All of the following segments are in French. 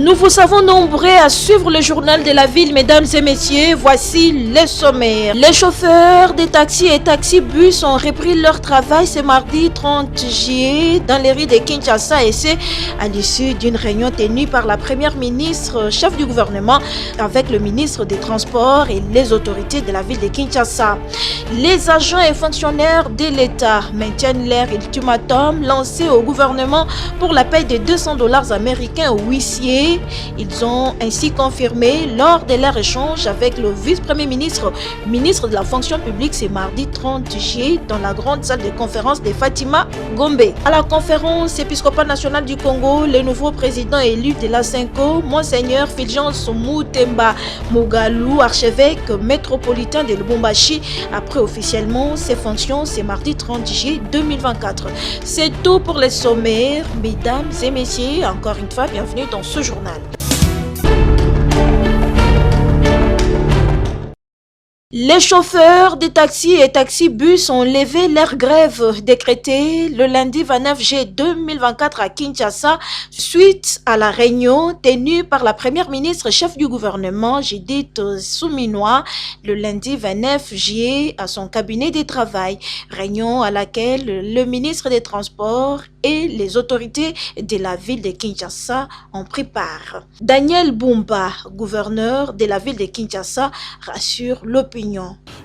Nous vous savons nombreux à suivre le journal de la ville, mesdames et messieurs. Voici les sommaires. Les chauffeurs des taxis et taxi-bus ont repris leur travail ce mardi 30 juillet dans les rues de Kinshasa et c'est à l'issue d'une réunion tenue par la première ministre, chef du gouvernement, avec le ministre des Transports et les autorités de la ville de Kinshasa. Les agents et fonctionnaires de l'État maintiennent leur ultimatum lancé au gouvernement pour la paie de $200 américains aux huissiers. Ils ont ainsi confirmé lors de leur échange avec le vice-premier ministre, ministre de la fonction publique, ce mardi 30 juillet dans la grande salle de conférence de Fatima Gombe. À la conférence épiscopale nationale du Congo, le nouveau président élu de la Cinco, Monseigneur Fulgence Moutemba Mogalou, archevêque métropolitain de Lubumbashi, a pris officiellement ses fonctions ce mardi 30 juillet 2024. C'est tout pour les sommaires, mesdames et messieurs. Encore une fois, bienvenue dans ce journal. Les chauffeurs de taxis et taxi-bus ont levé leur grève décrétée le lundi 29 juillet 2024 à Kinshasa suite à la réunion tenue par la première ministre chef du gouvernement Judith Suminwa le lundi 29 juillet à son cabinet de travail. Réunion à laquelle le ministre des Transports et les autorités de la ville de Kinshasa ont pris part. Daniel Bumba, gouverneur de la ville de Kinshasa, rassure l'opinion.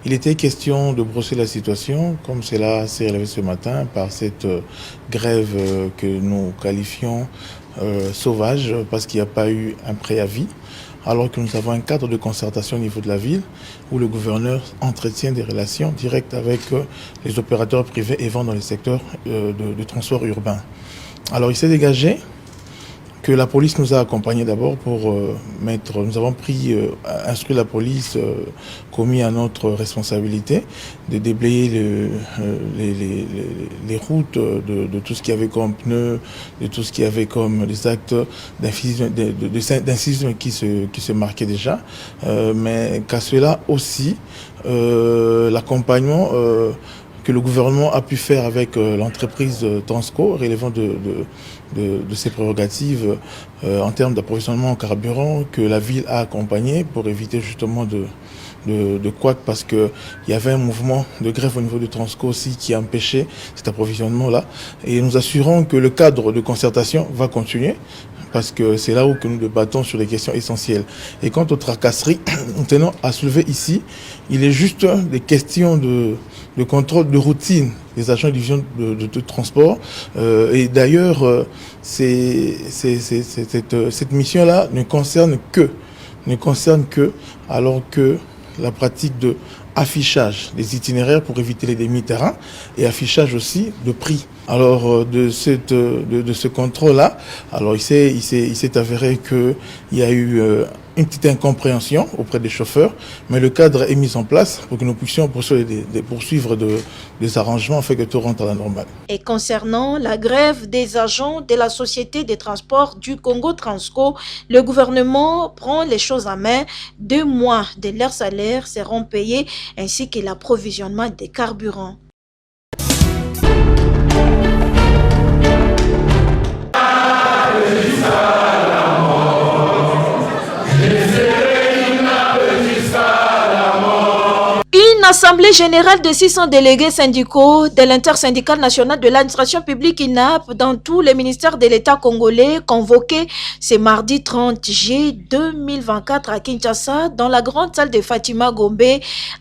Il était question de brosser la situation, comme cela s'est relevé ce matin, par cette grève que nous qualifions sauvage, parce qu'il n'y a pas eu un préavis, alors que nous avons un cadre de concertation au niveau de la ville, où le gouverneur entretient des relations directes avec les opérateurs privés et vont dans les secteurs de transport urbain. Alors il s'est dégagé que la police nous a accompagnés d'abord pour nous avons instruit la police commis à notre responsabilité de déblayer les routes de tout ce qu'il y avait comme pneus, de tout ce qu'il y avait comme des actes d'incision qui se marquaient déjà, mais qu'à cela aussi l'accompagnement que le gouvernement a pu faire avec l'entreprise Transco, relevant de ses prérogatives en termes d'approvisionnement en carburant, que la ville a accompagné pour éviter justement de couac, parce qu'il y avait un mouvement de grève au niveau de Transco aussi qui a empêché cet approvisionnement-là. Et nous assurons que le cadre de concertation va continuer, parce que c'est là où que nous débattons sur les questions essentielles. Et quant aux tracasseries, nous tenons à soulever ici, il est juste des questions de contrôle de routine des agents de division de transport. Et d'ailleurs, cette mission-là ne concerne que, alors que la pratique de affichage des itinéraires pour éviter les demi-terrains et affichage aussi de prix. Alors de ce contrôle-là, alors il s'est avéré qu'il y a eu une petite incompréhension auprès des chauffeurs, mais le cadre est mis en place pour que nous puissions poursuivre des arrangements afin que tout rentre à la normale. Et concernant la grève des agents de la Société des transports du Congo Transco, le gouvernement prend les choses en main. 2 mois de leur salaire seront payés ainsi que l'approvisionnement des carburants. Une assemblée générale de 600 délégués syndicaux de l'intersyndicale nationale de l'administration publique INAP dans tous les ministères de l'État congolais convoqués ce mardi 30 juillet 2024 à Kinshasa dans la grande salle de Fatima Gombe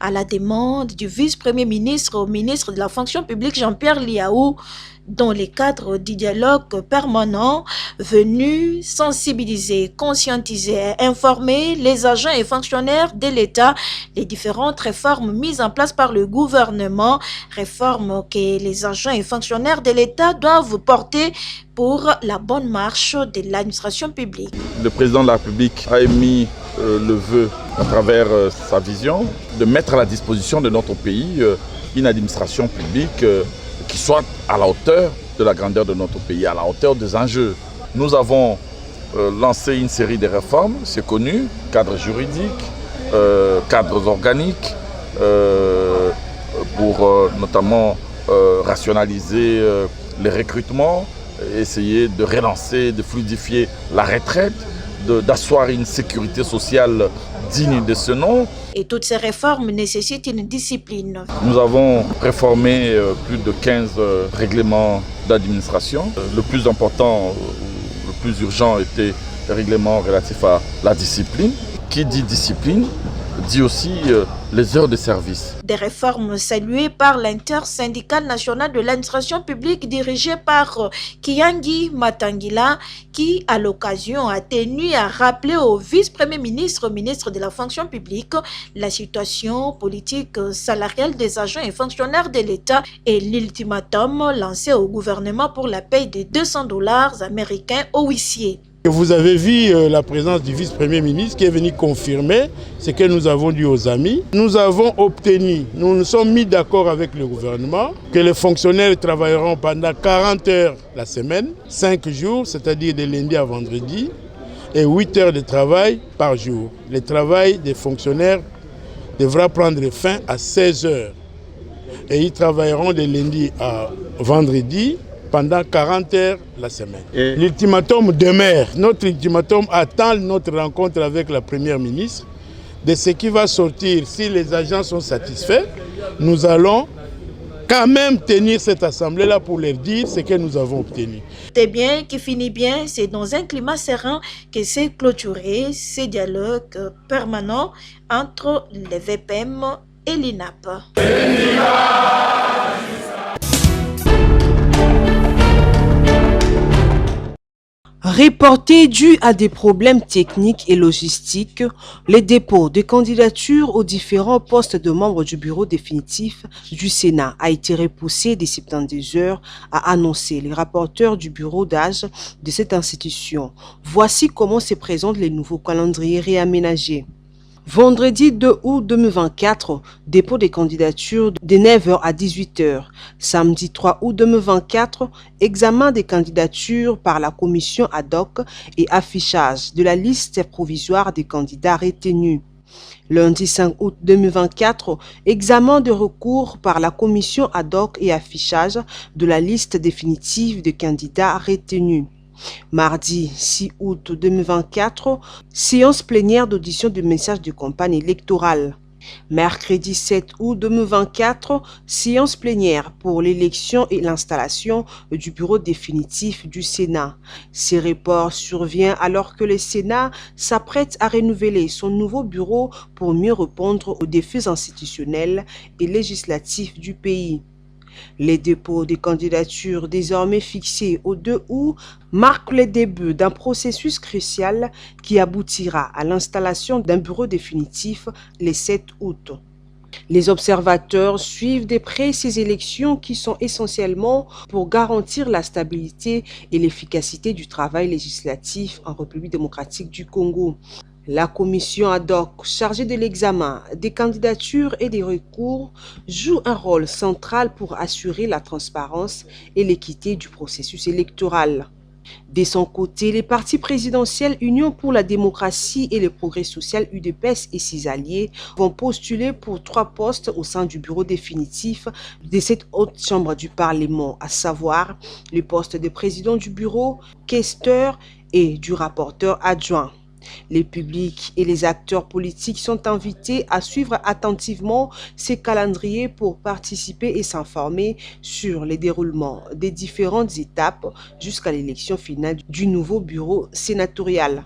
à la demande du vice-premier ministre au ministre de la fonction publique Jean-Pierre Liaou, dans le cadre du dialogue permanent venu sensibiliser, conscientiser et informer les agents et fonctionnaires de l'État les différentes réformes mises en place par le gouvernement, réformes que les agents et fonctionnaires de l'État doivent porter pour la bonne marche de l'administration publique. Le président de la République a émis le vœu, à travers sa vision, de mettre à la disposition de notre pays une administration publique qui soit à la hauteur de la grandeur de notre pays, à la hauteur des enjeux. Nous avons lancé une série de réformes, c'est connu, cadre juridique, cadres organiques, pour notamment rationaliser les recrutements, essayer de relancer, de fluidifier la retraite, d'asseoir une sécurité sociale digne de ce nom. Et toutes ces réformes nécessitent une discipline. Nous avons réformé plus de 15 règlements d'administration. Le plus important, le plus urgent était le règlement relatif à la discipline. Qui dit discipline dit aussi les heures de service. Des réformes saluées par l'intersyndicale nationale de l'administration publique dirigée par Kiyangi Matangila qui, à l'occasion, a tenu à rappeler au vice-premier ministre, ministre de la fonction publique, la situation politique salariale des agents et fonctionnaires de l'État et l'ultimatum lancé au gouvernement pour la paye de $200 américains aux huissiers. Vous avez vu la présence du vice-premier ministre qui est venu confirmer ce que nous avons dit aux amis. Nous avons obtenu, nous nous sommes mis d'accord avec le gouvernement que les fonctionnaires travailleront pendant 40 heures la semaine, 5 jours, c'est-à-dire de lundi à vendredi, et 8 heures de travail par jour. Le travail des fonctionnaires devra prendre fin à 16 heures. Et ils travailleront de lundi à vendredi, pendant 40 heures la semaine. L'ultimatum demeure. Notre ultimatum attend notre rencontre avec la première ministre. De ce qui va sortir, si les agents sont satisfaits, nous allons quand même tenir cette assemblée-là pour leur dire ce que nous avons obtenu. C'est bien qui finit bien, c'est dans un climat serein que s'est clôturé ce dialogue permanent entre les VPM et l'INAP. Reporté dû à des problèmes techniques et logistiques, les dépôts de candidatures aux différents postes de membres du bureau définitif du Sénat a été repoussé des 72 heures, a annoncé le rapporteur du bureau d'âge de cette institution. Voici comment se présentent les nouveaux calendriers réaménagés. Vendredi 2 août 2024, dépôt des candidatures de 9h à 18h. Samedi 3 août 2024, examen des candidatures par la commission ad hoc et affichage de la liste provisoire des candidats retenus. Lundi 5 août 2024, examen de recours par la commission ad hoc et affichage de la liste définitive de candidats retenus. Mardi 6 août 2024, séance plénière d'audition de messages de campagne électorale. Mercredi 7 août 2024, séance plénière pour l'élection et l'installation du bureau définitif du Sénat. Ces reports surviennent alors que le Sénat s'apprête à renouveler son nouveau bureau pour mieux répondre aux défis institutionnels et législatifs du pays. Les dépôts des candidatures désormais fixés au 2 août marquent le début d'un processus crucial qui aboutira à l'installation d'un bureau définitif le 7 août. Les observateurs suivent de près ces élections qui sont essentiellement pour garantir la stabilité et l'efficacité du travail législatif en République démocratique du Congo. La commission ad hoc chargée de l'examen des candidatures et des recours joue un rôle central pour assurer la transparence et l'équité du processus électoral. De son côté, les partis présidentiels Union pour la démocratie et le progrès social UDPS et ses alliés vont postuler pour 3 postes au sein du bureau définitif de cette haute chambre du Parlement, à savoir le poste de président du bureau, questeur et du rapporteur adjoint. Les publics et les acteurs politiques sont invités à suivre attentivement ces calendriers pour participer et s'informer sur les déroulements des différentes étapes jusqu'à l'élection finale du nouveau bureau sénatorial.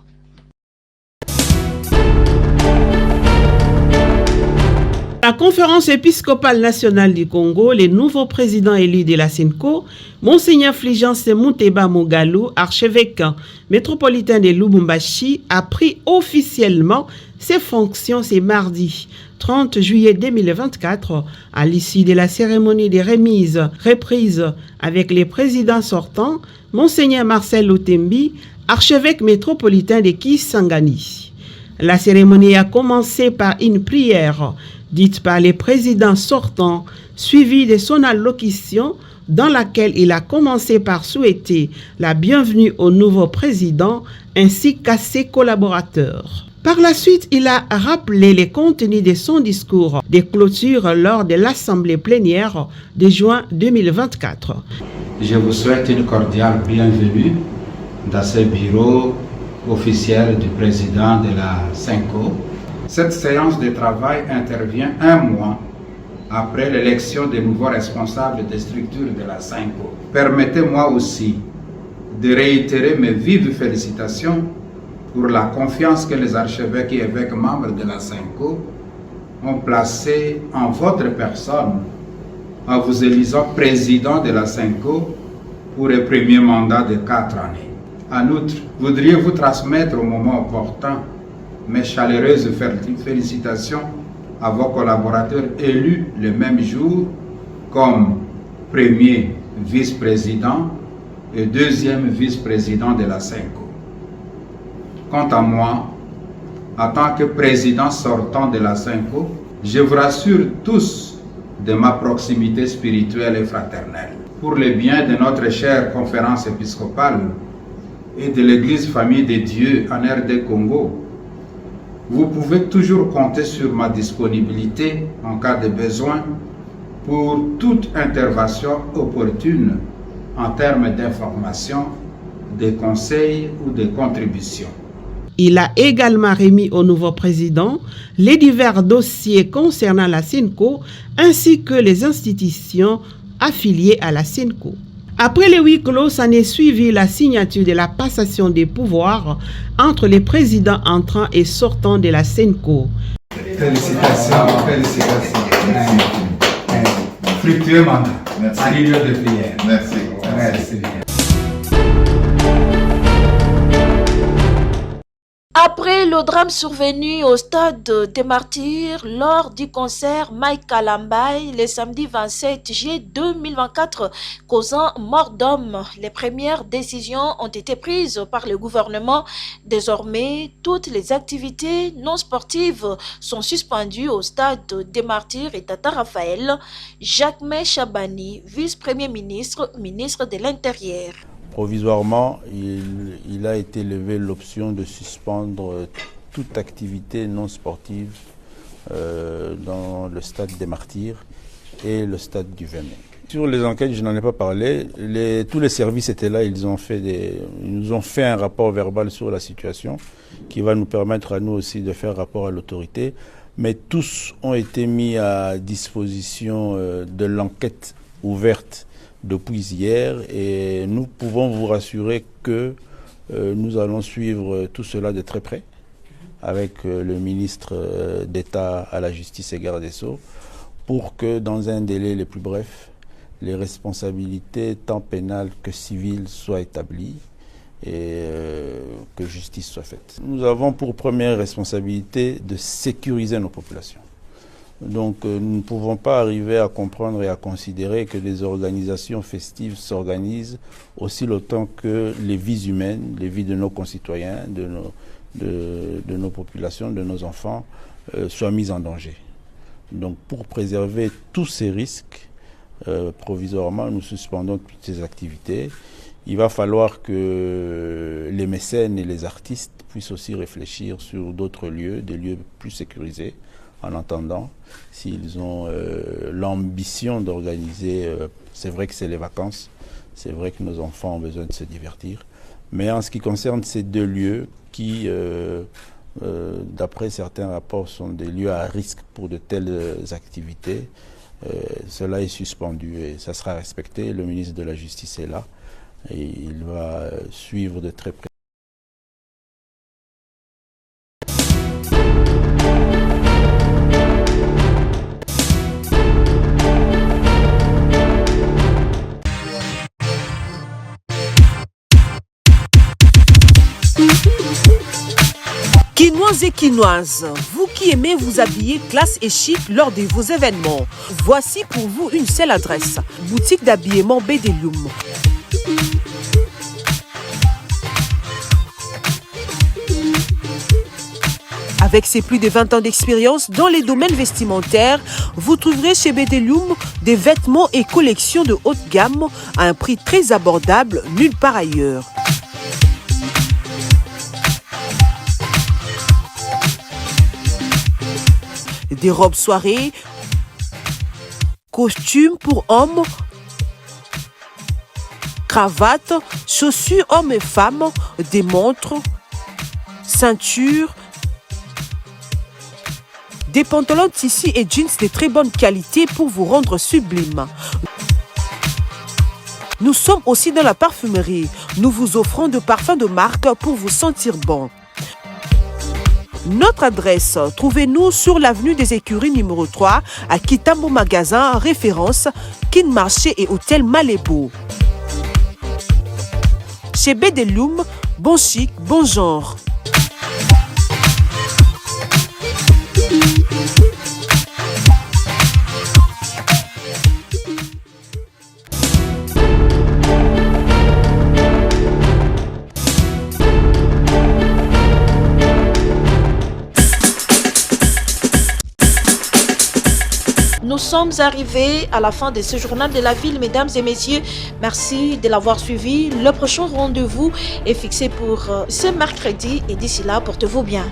La conférence épiscopale nationale du Congo, le nouveau président élu de la SENCO, Monseigneur Fulgence Mouteba Mogalou, archevêque métropolitain de Lubumbashi, a pris officiellement ses fonctions ce mardi 30 juillet 2024 à l'issue de la cérémonie de reprise avec les présidents sortants, Monseigneur Marcel Otembi, archevêque métropolitain de Kisangani. La cérémonie a commencé par une prière dite par les présidents sortants, suivie de son allocution dans laquelle il a commencé par souhaiter la bienvenue au nouveau président ainsi qu'à ses collaborateurs. Par la suite, il a rappelé les contenus de son discours de clôture lors de l'Assemblée plénière de juin 2024. Je vous souhaite une cordiale bienvenue dans ce bureau officielle du président de la SENCO. Cette séance de travail intervient un mois après l'élection des nouveaux responsables des structures de la SENCO. Permettez-moi aussi de réitérer mes vives félicitations pour la confiance que les archevêques et évêques membres de la SENCO ont placée en votre personne en vous élisant président de la SENCO pour un premier mandat de 4 années. En outre, voudriez-vous transmettre au moment opportun mes chaleureuses félicitations à vos collaborateurs élus le même jour comme premier vice-président et deuxième vice-président de la SENCO. Quant à moi, en tant que président sortant de la SENCO, je vous rassure tous de ma proximité spirituelle et fraternelle. Pour le bien de notre chère conférence épiscopale et de l'Église Famille de Dieu en RD Congo, vous pouvez toujours compter sur ma disponibilité en cas de besoin pour toute intervention opportune en termes d'information, de conseils ou de contributions. Il a également remis au nouveau président les divers dossiers concernant la SENCO ainsi que les institutions affiliées à la SENCO. Après les huis clos, s'en est suivi la signature de la passation des pouvoirs entre les présidents entrants et sortants de la SENCO. Félicitations, félicitations. Fructueux mandat. Merci. À l'union de prière. Merci. Merci bien. Après le drame survenu au stade des Martyrs lors du concert Mike Kalambay le samedi 27 juillet 2024 causant mort d'homme, les premières décisions ont été prises par le gouvernement. Désormais, toutes les activités non sportives sont suspendues au stade des Martyrs et Tata Raphaël. Jacques-May Chabani, vice-premier ministre, ministre de l'Intérieur. Provisoirement, il a été levé l'option de suspendre toute activité non sportive dans le stade des Martyrs et le stade du 20 mai. Sur les enquêtes, je n'en ai pas parlé. Tous les services étaient là, ils nous ont fait un rapport verbal sur la situation qui va nous permettre à nous aussi de faire rapport à l'autorité. Mais tous ont été mis à disposition de l'enquête ouverte depuis hier et nous pouvons vous rassurer que nous allons suivre tout cela de très près avec le ministre d'État à la Justice et Garde des Sceaux pour que dans un délai le plus bref, les responsabilités tant pénales que civiles soient établies et que justice soit faite. Nous avons pour première responsabilité de sécuriser nos populations. Donc nous ne pouvons pas arriver à comprendre et à considérer que des organisations festives s'organisent aussi longtemps que les vies humaines, les vies de nos concitoyens, de nos populations, de nos enfants soient mises en danger. Donc pour préserver tous ces risques, provisoirement nous suspendons toutes ces activités. Il va falloir que les mécènes et les artistes puissent aussi réfléchir sur d'autres lieux, des lieux plus sécurisés, en attendant, s'ils ont l'ambition d'organiser, c'est vrai que c'est les vacances, c'est vrai que nos enfants ont besoin de se divertir, mais en ce qui concerne ces deux lieux qui, d'après certains rapports, sont des lieux à risque pour de telles activités, cela est suspendu et ça sera respecté. Le ministre de la Justice est là et il va suivre de très près. Quinoises et quinoises, vous qui aimez vous habiller classe et chic lors de vos événements, voici pour vous une seule adresse, boutique d'habillement Bedelium. Avec ses plus de 20 ans d'expérience dans les domaines vestimentaires, vous trouverez chez Bedelium des vêtements et collections de haute gamme à un prix très abordable nulle part ailleurs. Des robes soirées, costumes pour hommes, cravates, chaussures hommes et femmes, des montres, ceintures, des pantalons tissus et jeans de très bonne qualité pour vous rendre sublime. Nous sommes aussi dans la parfumerie. Nous vous offrons de parfums de marque pour vous sentir bon. Notre adresse, trouvez-nous sur l'avenue des Écuries numéro 3 à Kitambo Magasin, référence Kin Marché et Hôtel Malébo. Chez Bedeloum, bon chic, bon genre. Nous sommes arrivés à la fin de ce journal de la ville, mesdames et messieurs. Merci de l'avoir suivi. Le prochain rendez-vous est fixé pour ce mercredi et d'ici là, portez-vous bien.